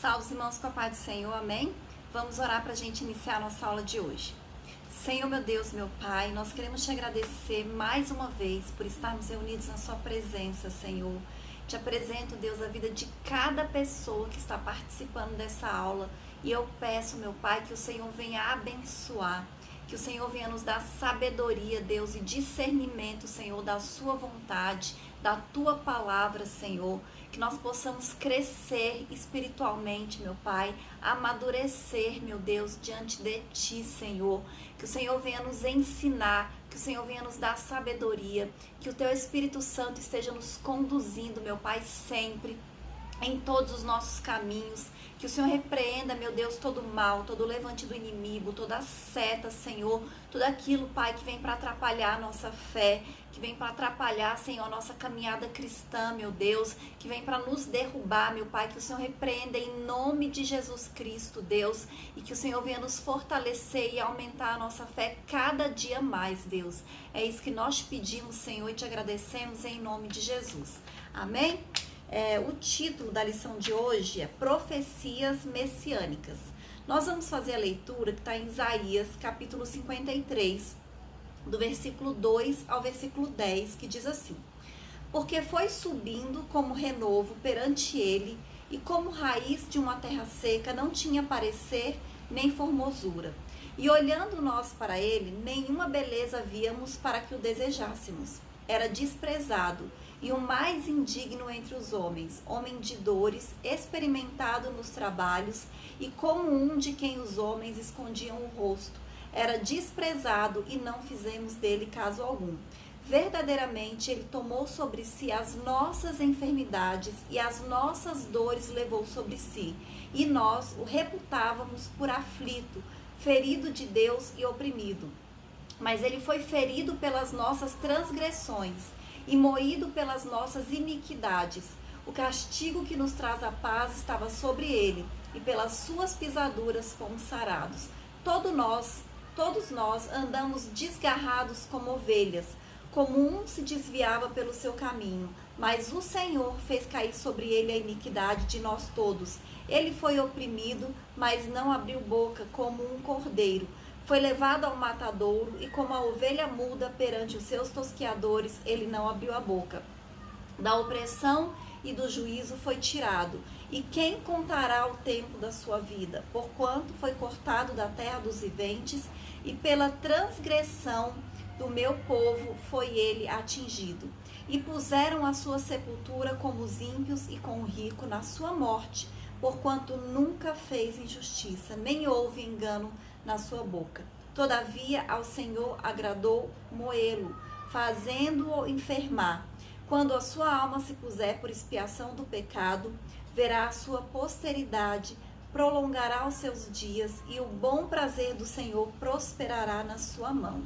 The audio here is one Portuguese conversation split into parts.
Salve os irmãos com a paz do Senhor, amém? Vamos orar para a gente iniciar a nossa aula de hoje. Senhor, meu Deus, meu Pai, nós queremos te agradecer mais uma vez por estarmos reunidos na sua presença, Senhor. Te apresento, Deus, a vida de cada pessoa que está participando dessa aula e eu peço, meu Pai, que o Senhor venha abençoar, que o Senhor venha nos dar sabedoria, Deus, e discernimento, Senhor, da sua vontade, da tua palavra, Senhor, que nós possamos crescer espiritualmente, meu Pai, amadurecer, meu Deus, diante de ti, Senhor, que o Senhor venha nos ensinar, que o Senhor venha nos dar sabedoria, que o teu Espírito Santo esteja nos conduzindo, meu Pai, sempre, em todos os nossos caminhos, que o Senhor repreenda, meu Deus, todo o mal, todo o levante do inimigo, toda a seta, Senhor, tudo aquilo, Pai, que vem para atrapalhar a nossa fé, que vem para atrapalhar, Senhor, a nossa caminhada cristã, meu Deus, que vem para nos derrubar, meu Pai, que o Senhor repreenda em nome de Jesus Cristo, Deus, e que o Senhor venha nos fortalecer e aumentar a nossa fé cada dia mais, Deus. É isso que nós te pedimos, Senhor, e te agradecemos em nome de Jesus. Amém? O título da lição de hoje é Profecias Messiânicas. Nós vamos fazer a leitura que está em Isaías, capítulo 53, do versículo 2 ao versículo 10, que diz assim: Porque foi subindo como renovo perante ele, e como raiz de uma terra seca, não tinha parecer nem formosura. E olhando nós para ele, nenhuma beleza víamos para que o desejássemos. Era desprezado e o mais indigno entre os homens, homem de dores, experimentado nos trabalhos, e como um de quem os homens escondiam o rosto. Era desprezado e não fizemos dele caso algum. Verdadeiramente ele tomou sobre si as nossas enfermidades e as nossas dores levou sobre si. E nós o reputávamos por aflito, ferido de Deus e oprimido. Mas ele foi ferido pelas nossas transgressões e moído pelas nossas iniquidades. O castigo que nos traz a paz estava sobre ele, e pelas suas pisaduras fomos sarados. Todos nós andamos desgarrados como ovelhas, como um se desviava pelo seu caminho, mas o Senhor fez cair sobre ele a iniquidade de nós todos. Ele foi oprimido, mas não abriu boca, como um cordeiro. Foi levado ao matadouro, e como a ovelha muda perante os seus tosqueadores, ele não abriu a boca. Da opressão e do juízo foi tirado. E quem contará o tempo da sua vida? Porquanto foi cortado da terra dos viventes, e pela transgressão do meu povo foi ele atingido. E puseram a sua sepultura como os ímpios e com o rico na sua morte, porquanto nunca fez injustiça, nem houve engano na sua boca. Todavia ao Senhor agradou moê-lo, fazendo-o enfermar. Quando a sua alma se puser por expiação do pecado, verá a sua posteridade, prolongará os seus dias, e o bom prazer do Senhor prosperará na sua mão.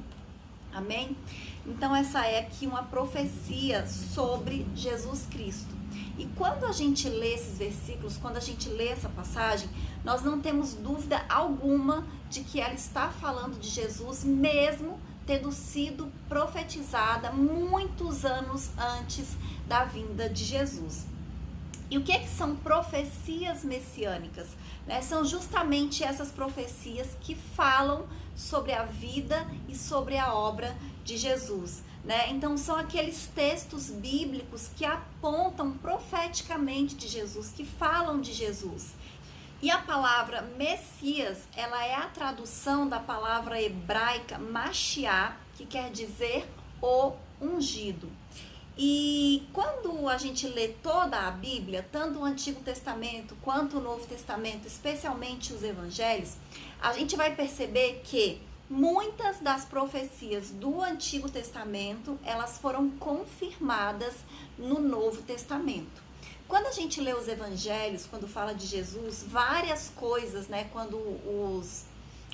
Amém? Então essa é aqui uma profecia sobre Jesus Cristo. E quando a gente lê esses versículos, quando a gente lê essa passagem, nós não temos dúvida alguma de que ela está falando de Jesus, mesmo tendo sido profetizada muitos anos antes da vinda de Jesus. E o que são profecias messiânicas? São justamente essas profecias que falam sobre a vida e sobre a obra de Jesus. Então são aqueles textos bíblicos que apontam profeticamente de Jesus, que falam de Jesus. E a palavra Messias, ela é a tradução da palavra hebraica Mashiach, que quer dizer o ungido. E quando a gente lê toda a Bíblia, tanto o Antigo Testamento quanto o Novo Testamento, especialmente os Evangelhos, a gente vai perceber que muitas das profecias do Antigo Testamento, elas foram confirmadas no Novo Testamento. Quando a gente lê os Evangelhos, quando fala de Jesus, várias coisas, quando os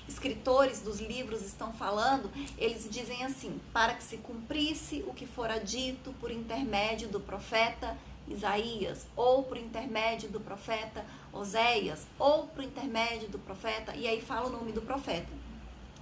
escritores dos livros estão falando, eles dizem assim: para que se cumprisse o que fora dito por intermédio do profeta Isaías, ou por intermédio do profeta Oséias, ou por intermédio do profeta, e aí fala o nome do profeta.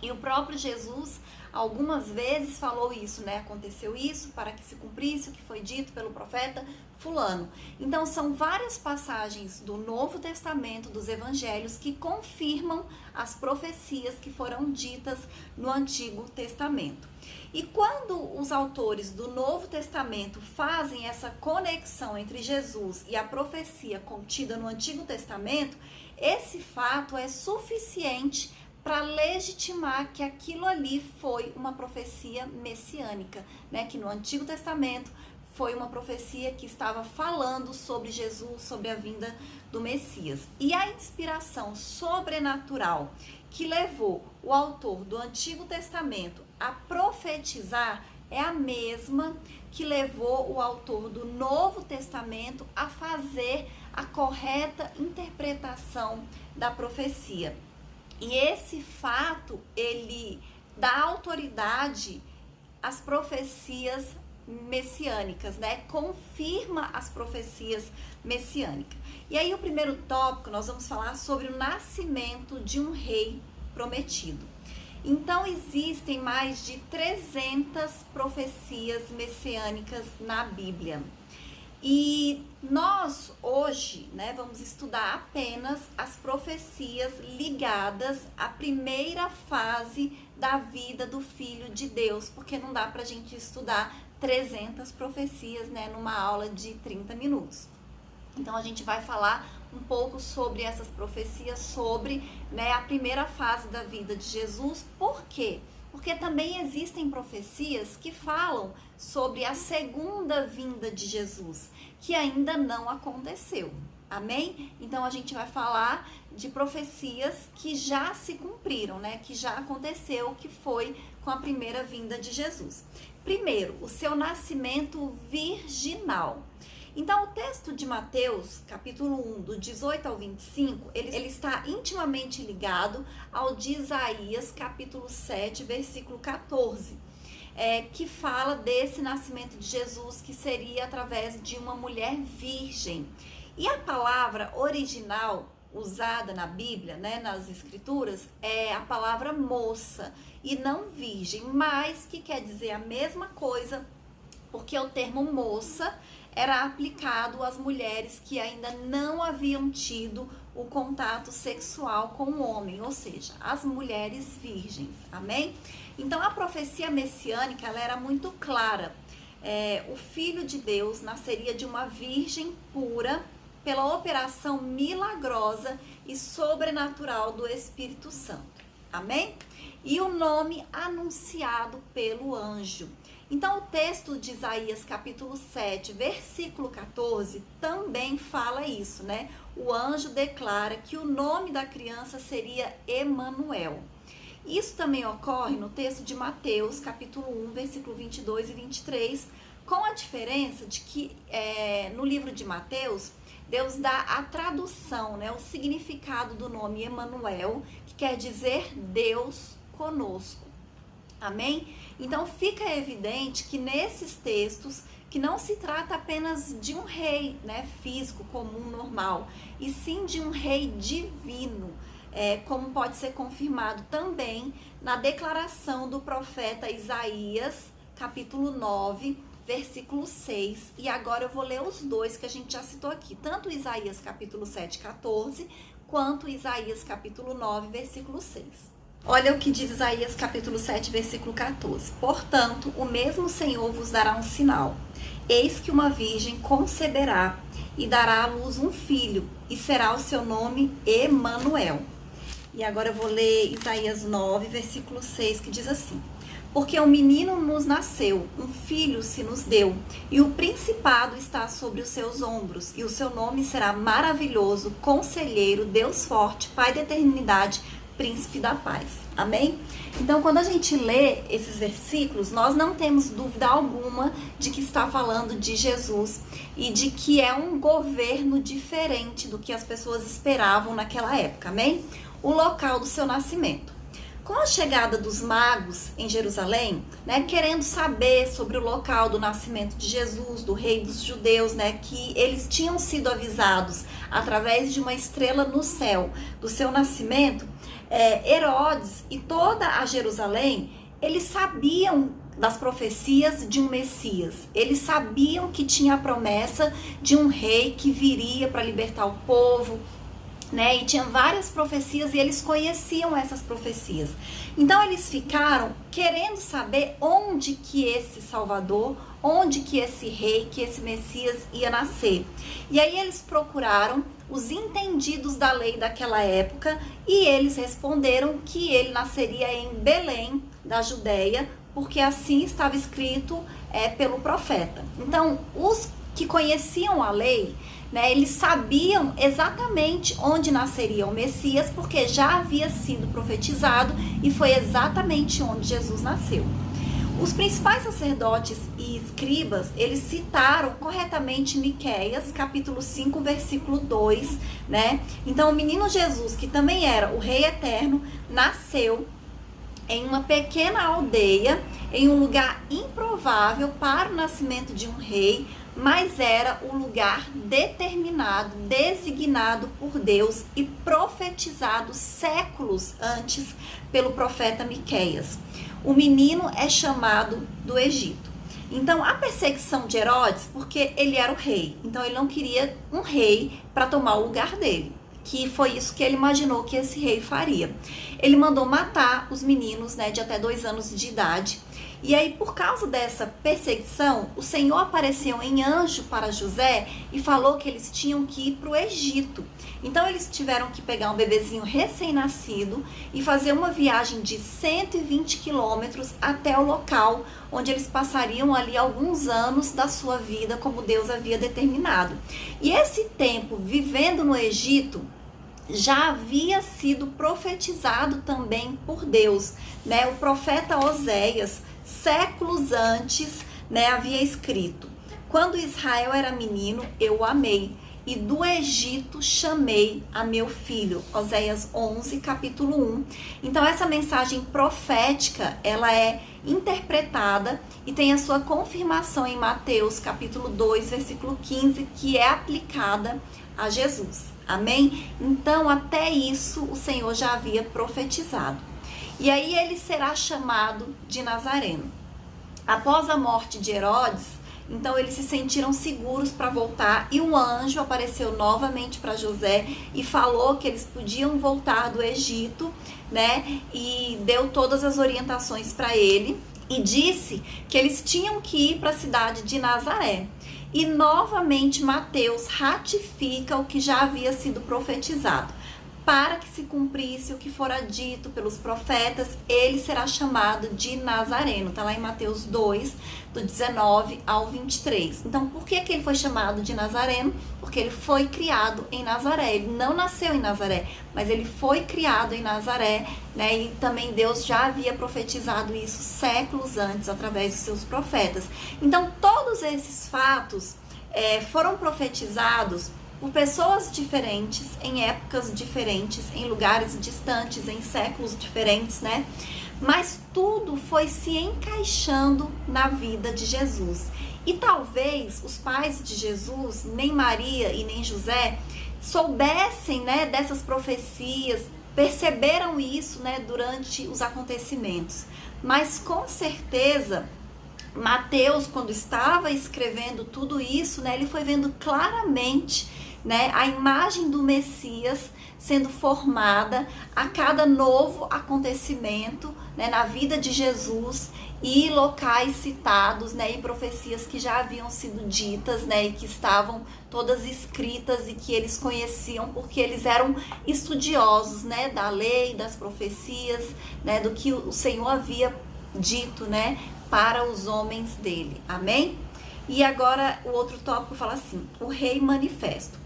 E o próprio Jesus algumas vezes falou isso, né? Aconteceu isso para que se cumprisse o que foi dito pelo profeta fulano. Então são várias passagens do Novo Testamento, dos Evangelhos, que confirmam as profecias que foram ditas no Antigo Testamento. E quando os autores do Novo Testamento fazem essa conexão entre Jesus e a profecia contida no Antigo Testamento, esse fato é suficiente para legitimar que aquilo ali foi uma profecia messiânica, né? Que no Antigo Testamento foi uma profecia que estava falando sobre Jesus, sobre a vinda do Messias. E a inspiração sobrenatural que levou o autor do Antigo Testamento a profetizar é a mesma que levou o autor do Novo Testamento a fazer a correta interpretação da profecia. E esse fato, ele dá autoridade às profecias messiânicas, né? Confirma as profecias messiânicas. E aí o primeiro tópico, nós vamos falar sobre o nascimento de um rei prometido. Então existem mais de 300 profecias messiânicas na Bíblia. E nós hoje, né, vamos estudar apenas as profecias ligadas à primeira fase da vida do Filho de Deus, porque não dá pra gente estudar 300 profecias, né, numa aula de 30 minutos. Então a gente vai falar um pouco sobre essas profecias, sobre, né, a primeira fase da vida de Jesus. Por quê? Porque também existem profecias que falam sobre a segunda vinda de Jesus, que ainda não aconteceu. Amém? Então a gente vai falar de profecias que já se cumpriram, né? Que já aconteceu, que foi com a primeira vinda de Jesus. Primeiro, o seu nascimento virginal. Então, o texto de Mateus, capítulo 1, do 18 ao 25, ele está intimamente ligado ao de Isaías, capítulo 7, versículo 14, que fala desse nascimento de Jesus, que seria através de uma mulher virgem. E a palavra original usada na Bíblia, né, nas Escrituras, é a palavra moça e não virgem, mas que quer dizer a mesma coisa, porque o termo moça era aplicado às mulheres que ainda não haviam tido o contato sexual com o homem, ou seja, as mulheres virgens, amém? Então a profecia messiânica, ela era muito clara. O Filho de Deus nasceria de uma virgem pura pela operação milagrosa e sobrenatural do Espírito Santo, amém? E o nome anunciado pelo anjo. Então, o texto de Isaías, capítulo 7, versículo 14, também fala isso, né? O anjo declara que o nome da criança seria Emanuel. Isso também ocorre no texto de Mateus, capítulo 1, versículo 22 e 23, com a diferença de que no livro de Mateus, Deus dá a tradução, né? O significado do nome Emanuel, que quer dizer Deus conosco. Amém? Então fica evidente que nesses textos, que não se trata apenas de um rei, né, físico, comum, normal, e sim de um rei divino, como pode ser confirmado também na declaração do profeta Isaías, capítulo 9, versículo 6. E agora eu vou ler os dois que a gente já citou aqui, tanto Isaías capítulo 7, 14, quanto Isaías capítulo 9, versículo 6. Olha o que diz Isaías capítulo 7, versículo 14. Portanto, o mesmo Senhor vos dará um sinal. Eis que uma virgem conceberá e dará à luz um filho, e será o seu nome Emanuel. E agora eu vou ler Isaías 9, versículo 6, que diz assim: porque um menino nos nasceu, um filho se nos deu, e o principado está sobre os seus ombros, e o seu nome será maravilhoso, conselheiro, Deus forte, Pai da eternidade, Príncipe da paz. Amém? Então, quando a gente lê esses versículos, nós não temos dúvida alguma de que está falando de Jesus e de que é um governo diferente do que as pessoas esperavam naquela época. Amém? O local do seu nascimento. Com a chegada dos magos em Jerusalém, né, querendo saber sobre o local do nascimento de Jesus, do rei dos judeus, né, que eles tinham sido avisados através de uma estrela no céu do seu nascimento, Herodes e toda a Jerusalém, eles sabiam das profecias de um Messias. Eles sabiam que tinha a promessa de um rei que viria para libertar o povo, né? E tinha várias profecias e eles conheciam essas profecias. Então eles ficaram querendo saber onde que esse Salvador, onde que esse rei, que esse Messias ia nascer. E aí eles procuraram os entendidos da lei daquela época e eles responderam que ele nasceria em Belém, da Judéia, porque assim estava escrito pelo profeta. Então, os que conheciam a lei, né, eles sabiam exatamente onde nasceria o Messias, porque já havia sido profetizado e foi exatamente onde Jesus nasceu. Os principais sacerdotes e escribas, eles citaram corretamente Miqueias, capítulo 5, versículo 2, né? Então, o menino Jesus, que também era o Rei Eterno, nasceu em uma pequena aldeia, em um lugar improvável para o nascimento de um rei, mas era o lugar determinado, designado por Deus e profetizado séculos antes pelo profeta Miqueias. O menino é chamado do Egito. Então, a perseguição de Herodes, porque ele era o rei, então ele não queria um rei para tomar o lugar dele, que foi isso que ele imaginou que esse rei faria. Ele mandou matar os meninos, né, de até 2 anos de idade. E aí, por causa dessa perseguição, o Senhor apareceu em anjo para José e falou que eles tinham que ir para o Egito. Então, eles tiveram que pegar um bebezinho recém-nascido e fazer uma viagem de 120 quilômetros até o local onde eles passariam ali alguns anos da sua vida, como Deus havia determinado. E esse tempo vivendo no Egito já havia sido profetizado também por Deus, né? O profeta Oséias, séculos antes, né, havia escrito: quando Israel era menino, eu o amei, e do Egito chamei a meu filho. Oséias 11, capítulo 1. Então, essa mensagem profética, ela é interpretada e tem a sua confirmação em Mateus, capítulo 2, versículo 15, que é aplicada a Jesus. Amém? Então, até isso, o Senhor já havia profetizado. E aí, ele será chamado de Nazareno. Após a morte de Herodes, então eles se sentiram seguros para voltar e um anjo apareceu novamente para José e falou que eles podiam voltar do Egito, né? E deu todas as orientações para ele e disse que eles tinham que ir para a cidade de Nazaré. E novamente Mateus ratifica o que já havia sido profetizado. Para que se cumprisse o que fora dito pelos profetas, ele será chamado de Nazareno. Está lá em Mateus 2, do 19 ao 23. Então, por que ele foi chamado de Nazareno? Porque ele foi criado em Nazaré. Ele não nasceu em Nazaré, mas ele foi criado em Nazaré, né? E também Deus já havia profetizado isso séculos antes, através dos seus profetas. Então, todos esses fatos foram profetizados por pessoas diferentes, em épocas diferentes, em lugares distantes, em séculos diferentes, né? Mas tudo foi se encaixando na vida de Jesus. E talvez os pais de Jesus, nem Maria e nem José, soubessem, né, dessas profecias, perceberam isso, né, durante os acontecimentos. Mas com certeza Mateus, quando estava escrevendo tudo isso, né, ele foi vendo claramente, né, a imagem do Messias sendo formada a cada novo acontecimento, né, na vida de Jesus, e locais citados, né, e profecias que já haviam sido ditas, né, e que estavam todas escritas e que eles conheciam porque eles eram estudiosos, né, da lei, das profecias, né, do que o Senhor havia dito, né, para os homens dele. Amém? E agora o outro tópico fala assim: o rei manifesto.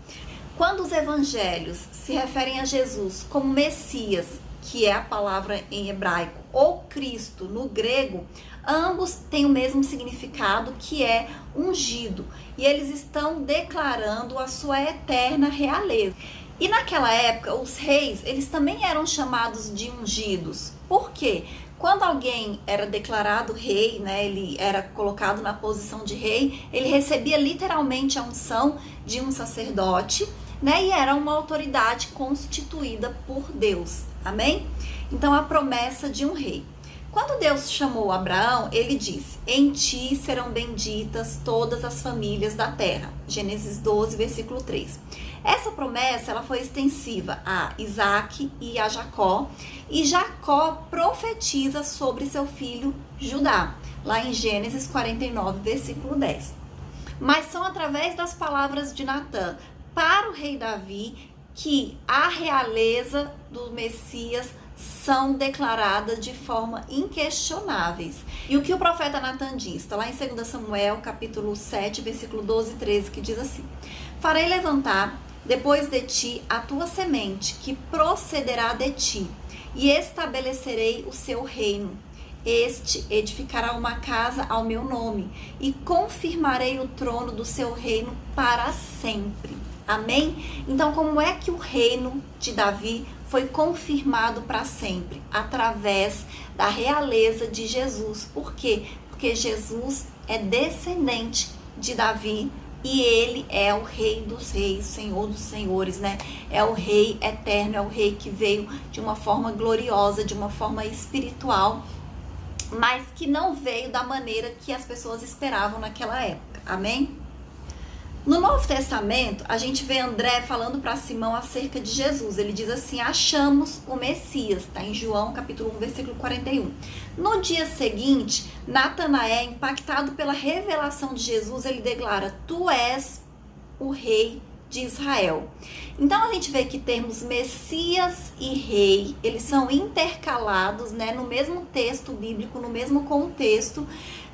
Quando os evangelhos se referem a Jesus como Messias, que é a palavra em hebraico, ou Cristo no grego, ambos têm o mesmo significado, que é ungido, e eles estão declarando a sua eterna realeza. E naquela época, os reis, eles também eram chamados de ungidos. Por quê? Quando alguém era declarado rei, né, ele era colocado na posição de rei, ele recebia literalmente a unção de um sacerdote, né, e era uma autoridade constituída por Deus. Amém? Então, a promessa de um rei. Quando Deus chamou Abraão, ele disse: em ti serão benditas todas as famílias da terra. Gênesis 12, versículo 3. Essa promessa ela foi extensiva a Isaac e a Jacó. E Jacó profetiza sobre seu filho Judá, lá em Gênesis 49, versículo 10. Mas são através das palavras de Natã para o rei Davi que a realeza do Messias são declaradas de forma inquestionáveis. E o que o profeta Natã diz? Está lá em 2 Samuel, capítulo 7, versículo 12 e 13, que diz assim: farei levantar depois de ti a tua semente, que procederá de ti, e estabelecerei o seu reino. Este edificará uma casa ao meu nome, e confirmarei o trono do seu reino para sempre. Amém? Então, como é que o reino de Davi foi confirmado para sempre? Através da realeza de Jesus. Por quê? Porque Jesus é descendente de Davi e ele é o Rei dos Reis, Senhor dos Senhores, né? É o Rei eterno, é o Rei que veio de uma forma gloriosa, de uma forma espiritual, mas que não veio da maneira que as pessoas esperavam naquela época. Amém? No Novo Testamento, a gente vê André falando para Simão acerca de Jesus. Ele diz assim: achamos o Messias, está em João capítulo 1, versículo 41. No dia seguinte, Natanael, impactado pela revelação de Jesus, ele declara: tu és o rei de Israel. Então a gente vê que termos Messias e rei, eles são intercalados, né, no mesmo texto bíblico, no mesmo contexto,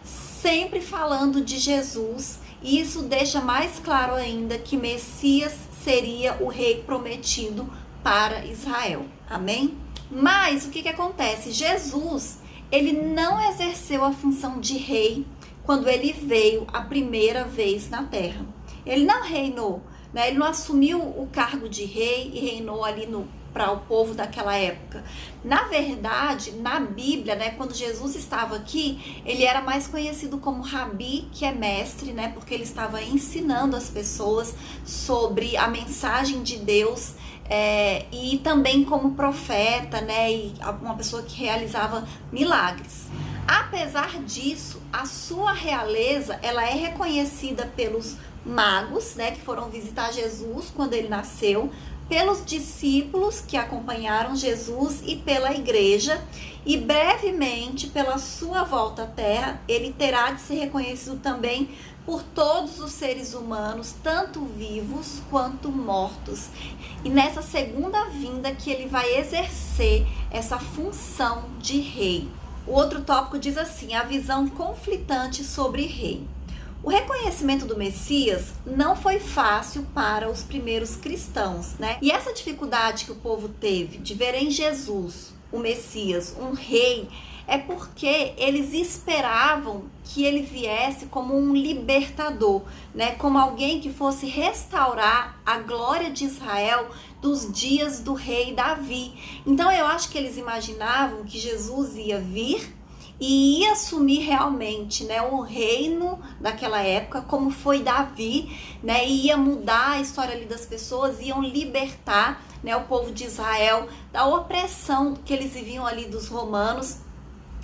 sempre falando de Jesus. E isso deixa mais claro ainda que Messias seria o rei prometido para Israel. Amém? Mas o que acontece? Jesus, ele não exerceu a função de rei quando ele veio a primeira vez na terra. Ele não reinou, né? Ele não assumiu o cargo de rei e reinou ali para o povo daquela época. Na verdade, na Bíblia, né, quando Jesus estava aqui, ele era mais conhecido como Rabi, que é mestre, né, porque ele estava ensinando as pessoas sobre a mensagem de Deus, e também como profeta, né, e uma pessoa que realizava milagres. Apesar disso, a sua realeza, ela é reconhecida pelos magos, né, que foram visitar Jesus quando ele nasceu, pelos discípulos que acompanharam Jesus e pela igreja, e brevemente, pela sua volta à terra, ele terá de ser reconhecido também por todos os seres humanos, tanto vivos quanto mortos. E nessa segunda vinda que ele vai exercer essa função de rei. O outro tópico diz assim: a visão conflitante sobre rei. O reconhecimento do Messias não foi fácil para os primeiros cristãos, né? E essa dificuldade que o povo teve de ver em Jesus, o Messias, um rei, é porque eles esperavam que ele viesse como um libertador, né? Como alguém que fosse restaurar a glória de Israel dos dias do rei Davi. Então eu acho que eles imaginavam que Jesus ia vir e ia assumir realmente, né, o reino daquela época, como foi Davi, né, e ia mudar a história ali das pessoas, iam libertar, né, o povo de Israel da opressão que eles viviam ali dos romanos,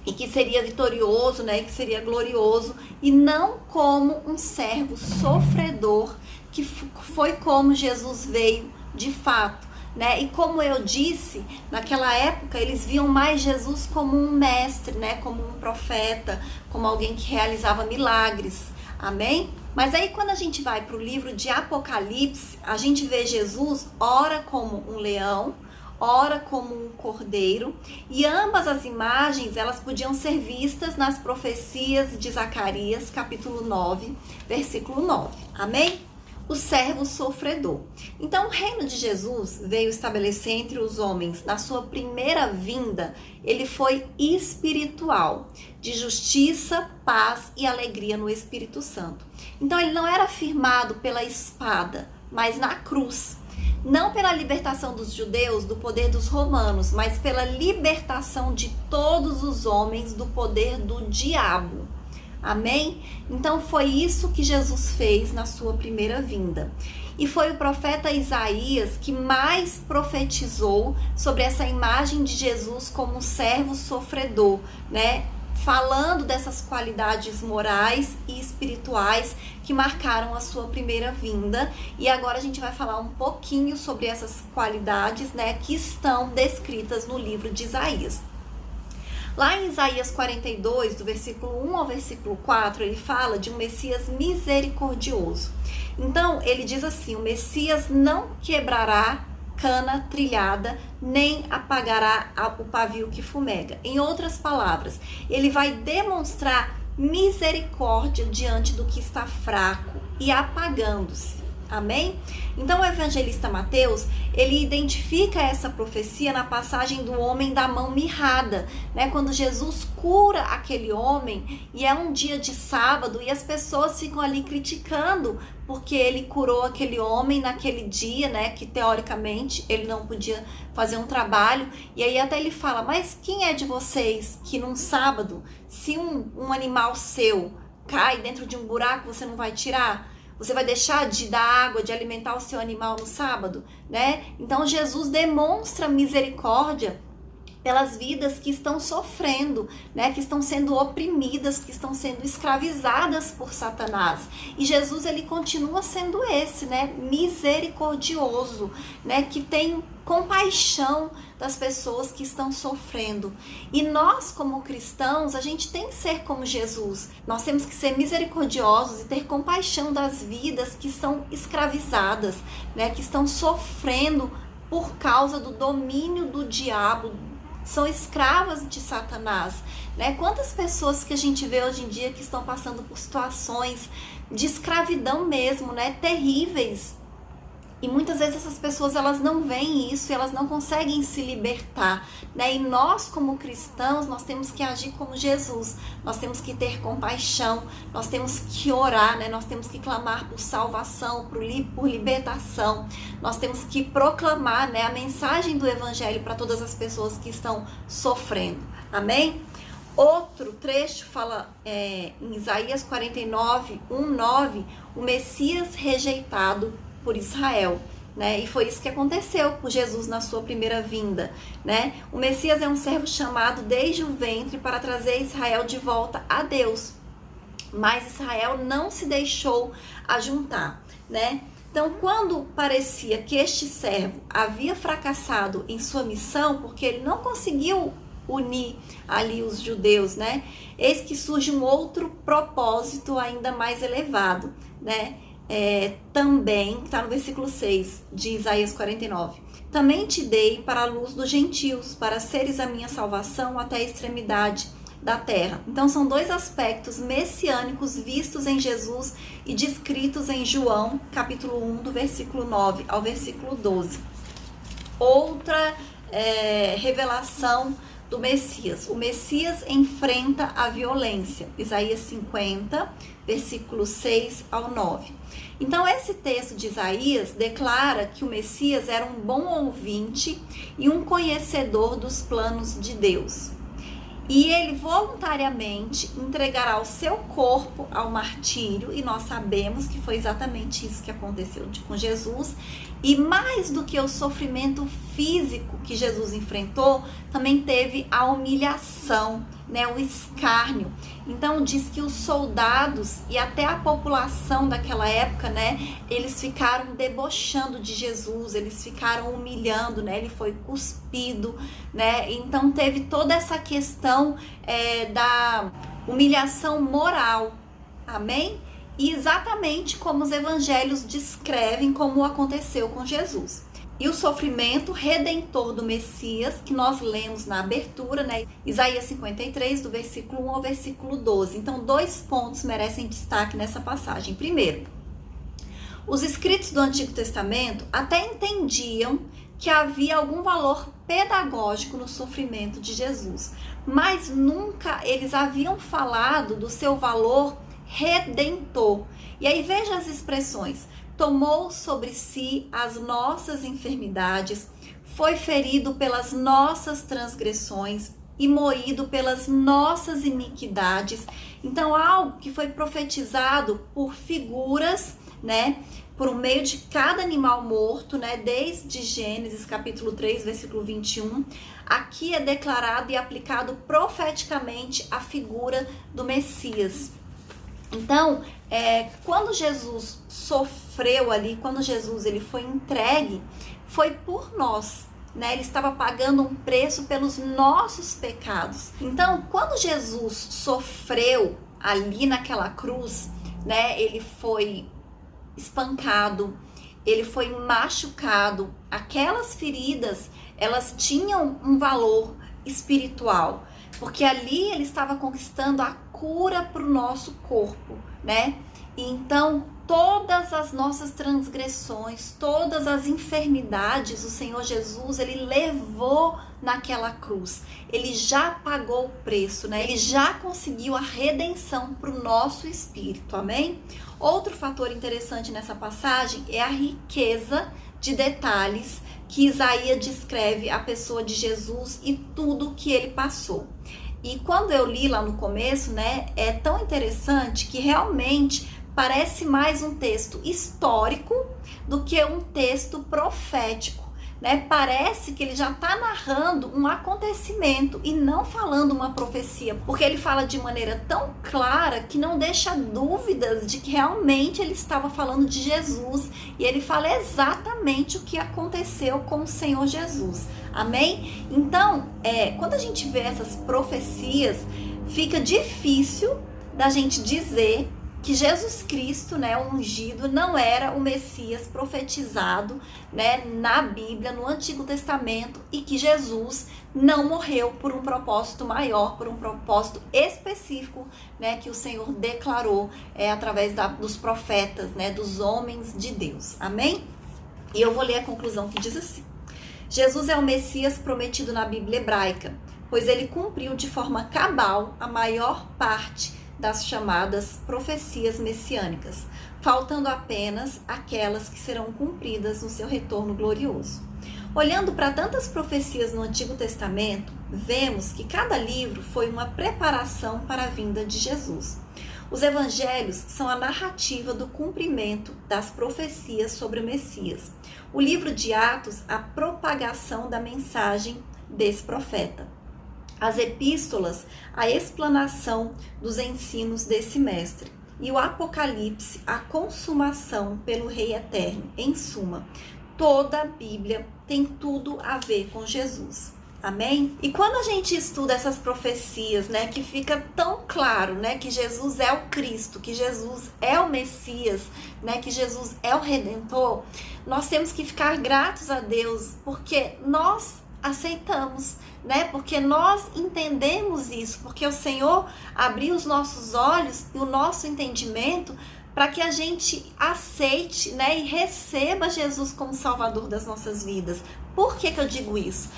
e que seria vitorioso, né, que seria glorioso, e não como um servo sofredor, que foi como Jesus veio de fato. Né? E como eu disse, naquela época eles viam mais Jesus como um mestre, né? Como um profeta, como alguém que realizava milagres, amém? Mas aí quando a gente vai para o livro de Apocalipse, a gente vê Jesus ora como um leão, ora como um cordeiro, e ambas as imagens elas podiam ser vistas nas profecias de Zacarias, capítulo 9, versículo 9, amém? O servo sofredor. Então, o reino de Jesus veio estabelecer entre os homens, na sua primeira vinda, ele foi espiritual, de justiça, paz e alegria no Espírito Santo. Então, ele não era firmado pela espada, mas na cruz. Não pela libertação dos judeus do poder dos romanos, mas pela libertação de todos os homens do poder do diabo. Amém? Então foi isso que Jesus fez na sua primeira vinda. E foi o profeta Isaías que mais profetizou sobre essa imagem de Jesus como um servo sofredor, né? Falando dessas qualidades morais e espirituais que marcaram a sua primeira vinda. E agora a gente vai falar um pouquinho sobre essas qualidades, né, que estão descritas no livro de Isaías. Lá em Isaías 42, do versículo 1 ao versículo 4, ele fala de um Messias misericordioso. Então, ele diz assim: o Messias não quebrará cana trilhada, nem apagará o pavio que fumega. Em outras palavras, ele vai demonstrar misericórdia diante do que está fraco e apagando-se. Amém? Então o evangelista Mateus, ele identifica essa profecia na passagem do homem da mão mirrada, né? Quando Jesus cura aquele homem e é um dia de sábado e as pessoas ficam ali criticando porque ele curou aquele homem naquele dia, né? Que teoricamente ele não podia fazer um trabalho. E aí até ele fala: mas quem é de vocês que num sábado, se um animal seu cai dentro de um buraco, você não vai tirar? Você vai deixar de dar água, de alimentar o seu animal no sábado, né? Então Jesus demonstra misericórdia pelas vidas que estão sofrendo, né? Que estão sendo oprimidas, que estão sendo escravizadas por Satanás. E Jesus, ele continua sendo esse, né? Misericordioso, né? Que tem compaixão das pessoas que estão sofrendo. E nós, como cristãos, a gente tem que ser como Jesus. Nós temos que ser misericordiosos e ter compaixão das vidas que são escravizadas, né? Que estão sofrendo por causa do domínio do diabo, são escravas de Satanás, né? Quantas pessoas que a gente vê hoje em dia que estão passando por situações de escravidão mesmo, né? Terríveis. E muitas vezes essas pessoas, elas não veem isso e elas não conseguem se libertar, né? E nós, como cristãos, nós temos que agir como Jesus. Nós temos que ter compaixão, nós temos que orar, né? Nós temos que clamar por salvação, por libertação. Nós temos que proclamar, né, a mensagem do evangelho para todas as pessoas que estão sofrendo. Amém? Outro trecho fala em Isaías 49, 1:9, o Messias rejeitado por Israel, né? E foi isso que aconteceu com Jesus na sua primeira vinda, né? O Messias é um servo chamado desde o ventre para trazer Israel de volta a Deus, mas Israel não se deixou ajuntar, né? Então, quando parecia que este servo havia fracassado em sua missão, porque ele não conseguiu unir ali os judeus, né? Eis que surge um outro propósito ainda mais elevado, né? Também, está no versículo 6 de Isaías 49. Também te dei para a luz dos gentios, para seres a minha salvação até a extremidade da terra. Então são dois aspectos messiânicos vistos em Jesus e descritos em João, capítulo 1, do versículo 9 ao versículo 12. Outra revelação do Messias. O Messias enfrenta a violência. Isaías 50, versículos 6 ao 9. Então, esse texto de Isaías declara que o Messias era um bom ouvinte e um conhecedor dos planos de Deus. E ele voluntariamente entregará o seu corpo ao martírio, e nós sabemos que foi exatamente isso que aconteceu com Jesus. E mais do que o sofrimento físico que Jesus enfrentou, também teve a humilhação, né, o escárnio. Então diz que os soldados e até a população daquela época, né, eles ficaram debochando de Jesus, eles ficaram humilhando, né, ele foi cuspido, né, então teve toda essa questão da humilhação moral, amém? E exatamente como os evangelhos descrevem como aconteceu com Jesus. E o sofrimento redentor do Messias, que nós lemos na abertura, né? Isaías 53, do versículo 1 ao versículo 12. Então, dois pontos merecem destaque nessa passagem. Primeiro, os escritos do Antigo Testamento até entendiam que havia algum valor pedagógico no sofrimento de Jesus, mas nunca eles haviam falado do seu valor redentor. E aí veja as expressões: tomou sobre si as nossas enfermidades, foi ferido pelas nossas transgressões, e moído pelas nossas iniquidades. Então, algo que foi profetizado por figuras, né, por meio de cada animal morto, né, desde Gênesis capítulo 3, versículo 21, aqui é declarado e aplicado profeticamente a figura do Messias. Então, quando Jesus sofreu ali, quando Jesus ele foi entregue, foi por nós, né? Ele estava pagando um preço pelos nossos pecados. Então, quando Jesus sofreu ali naquela cruz, né? Ele foi espancado, ele foi machucado. Aquelas feridas, elas tinham um valor espiritual, porque ali ele estava conquistando a cura para o nosso corpo, né? E então, todas as nossas transgressões, todas as enfermidades, o Senhor Jesus, ele levou naquela cruz. Ele já pagou o preço, né? Ele já conseguiu a redenção para o nosso espírito, amém? Outro fator interessante nessa passagem é a riqueza de detalhes que Isaías descreve a pessoa de Jesus e tudo que ele passou. E quando eu li lá no começo, né, é tão interessante que realmente parece mais um texto histórico do que um texto profético, né? Parece que ele já está narrando um acontecimento e não falando uma profecia, porque ele fala de maneira tão clara que não deixa dúvidas de que realmente ele estava falando de Jesus, e ele fala exatamente o que aconteceu com o Senhor Jesus, amém? Então, quando a gente vê essas profecias, fica difícil da gente dizer que Jesus Cristo, né, o ungido, não era o Messias profetizado, né, na Bíblia, no Antigo Testamento, e que Jesus não morreu por um propósito maior, por um propósito específico, né, que o Senhor declarou através dos profetas, né, dos homens de Deus. Amém? E eu vou ler a conclusão que diz assim: Jesus é o Messias prometido na Bíblia hebraica, pois ele cumpriu de forma cabal a maior parte das chamadas profecias messiânicas, faltando apenas aquelas que serão cumpridas no seu retorno glorioso. Olhando para tantas profecias no Antigo Testamento, vemos que cada livro foi uma preparação para a vinda de Jesus. Os evangelhos são a narrativa do cumprimento das profecias sobre o Messias. O livro de Atos, a propagação da mensagem desse profeta. As epístolas, a explanação dos ensinos desse mestre. E o Apocalipse, a consumação pelo Rei Eterno. Em suma, toda a Bíblia tem tudo a ver com Jesus. Amém? E quando a gente estuda essas profecias, né, que fica tão claro, né, que Jesus é o Cristo, que Jesus é o Messias, né, que Jesus é o Redentor, nós temos que ficar gratos a Deus, porque nós aceitamos, né? Porque nós entendemos isso, porque o Senhor abriu os nossos olhos e o nosso entendimento para que a gente aceite, né, e receba Jesus como Salvador das nossas vidas. Por que eu digo isso?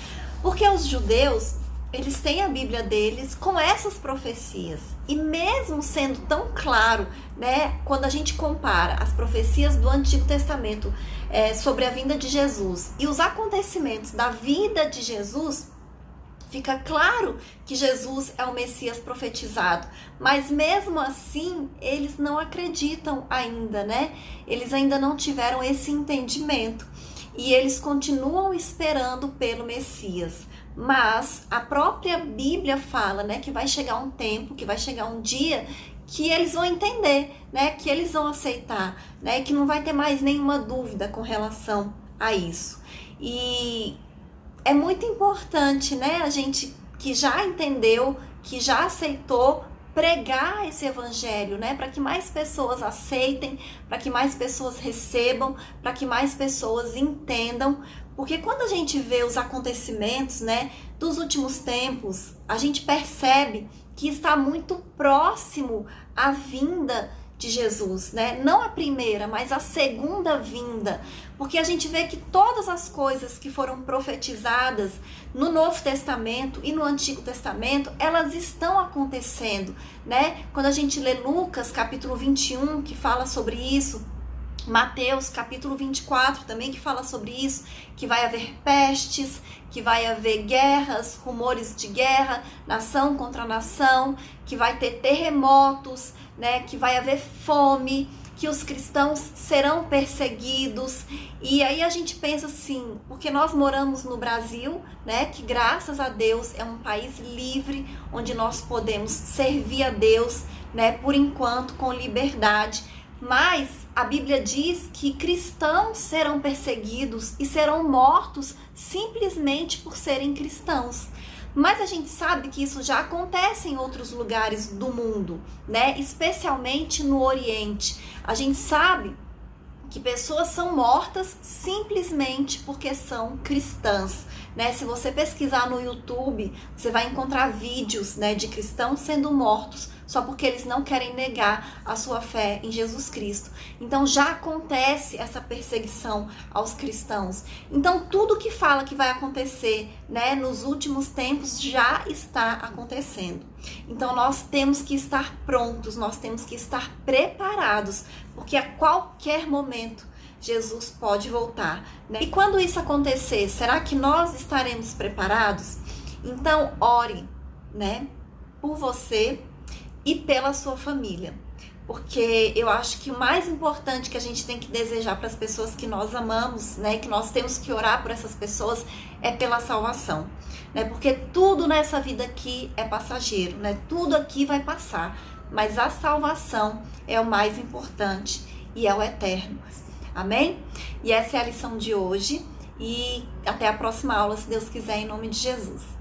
Porque os judeus, eles têm a Bíblia deles com essas profecias. E mesmo sendo tão claro, né, quando a gente compara as profecias do Antigo Testamento sobre a vinda de Jesus e os acontecimentos da vida de Jesus, fica claro que Jesus é o Messias profetizado. Mas mesmo assim, eles não acreditam ainda, né? Eles ainda não tiveram esse entendimento. E eles continuam esperando pelo Messias. Mas a própria Bíblia fala, né, que vai chegar um tempo, que vai chegar um dia que eles vão entender, né, que eles vão aceitar, né, que não vai ter mais nenhuma dúvida com relação a isso. E é muito importante, né, a gente que já entendeu, que já aceitou, pregar esse evangelho, né, para que mais pessoas aceitem, para que mais pessoas recebam, para que mais pessoas entendam, porque quando a gente vê os acontecimentos, né, dos últimos tempos, a gente percebe que está muito próximo a vinda de Jesus, né? Não a primeira, mas a segunda vinda, porque a gente vê que todas as coisas que foram profetizadas no Novo Testamento e no Antigo Testamento, elas estão acontecendo, né? Quando a gente lê Lucas capítulo 21, que fala sobre isso, Mateus capítulo 24 também, que fala sobre isso, que vai haver pestes, que vai haver guerras, rumores de guerra, nação contra nação, que vai ter terremotos, né, que vai haver fome, que os cristãos serão perseguidos. E aí a gente pensa assim, porque nós moramos no Brasil, né, que graças a Deus é um país livre, onde nós podemos servir a Deus, né, por enquanto com liberdade. Mas a Bíblia diz que cristãos serão perseguidos e serão mortos simplesmente por serem cristãos. Mas a gente sabe que isso já acontece em outros lugares do mundo, né? Especialmente no Oriente. A gente sabe que pessoas são mortas simplesmente porque são cristãs, né? Se você pesquisar no YouTube, você vai encontrar vídeos, né, de cristãos sendo mortos só porque eles não querem negar a sua fé em Jesus Cristo. Então já acontece essa perseguição aos cristãos. Então tudo que fala que vai acontecer, né, nos últimos tempos já está acontecendo. Então nós temos que estar prontos, nós temos que estar preparados, porque a qualquer momento Jesus pode voltar, né? E quando isso acontecer, será que nós estaremos preparados? Então ore, né, por você e pela sua família, porque eu acho que o mais importante que a gente tem que desejar para as pessoas que nós amamos, né, que nós temos que orar por essas pessoas, é pela salvação, né, porque tudo nessa vida aqui é passageiro, né, tudo aqui vai passar, mas a salvação é o mais importante e é o eterno, amém? E essa é a lição de hoje e até a próxima aula, se Deus quiser, em nome de Jesus.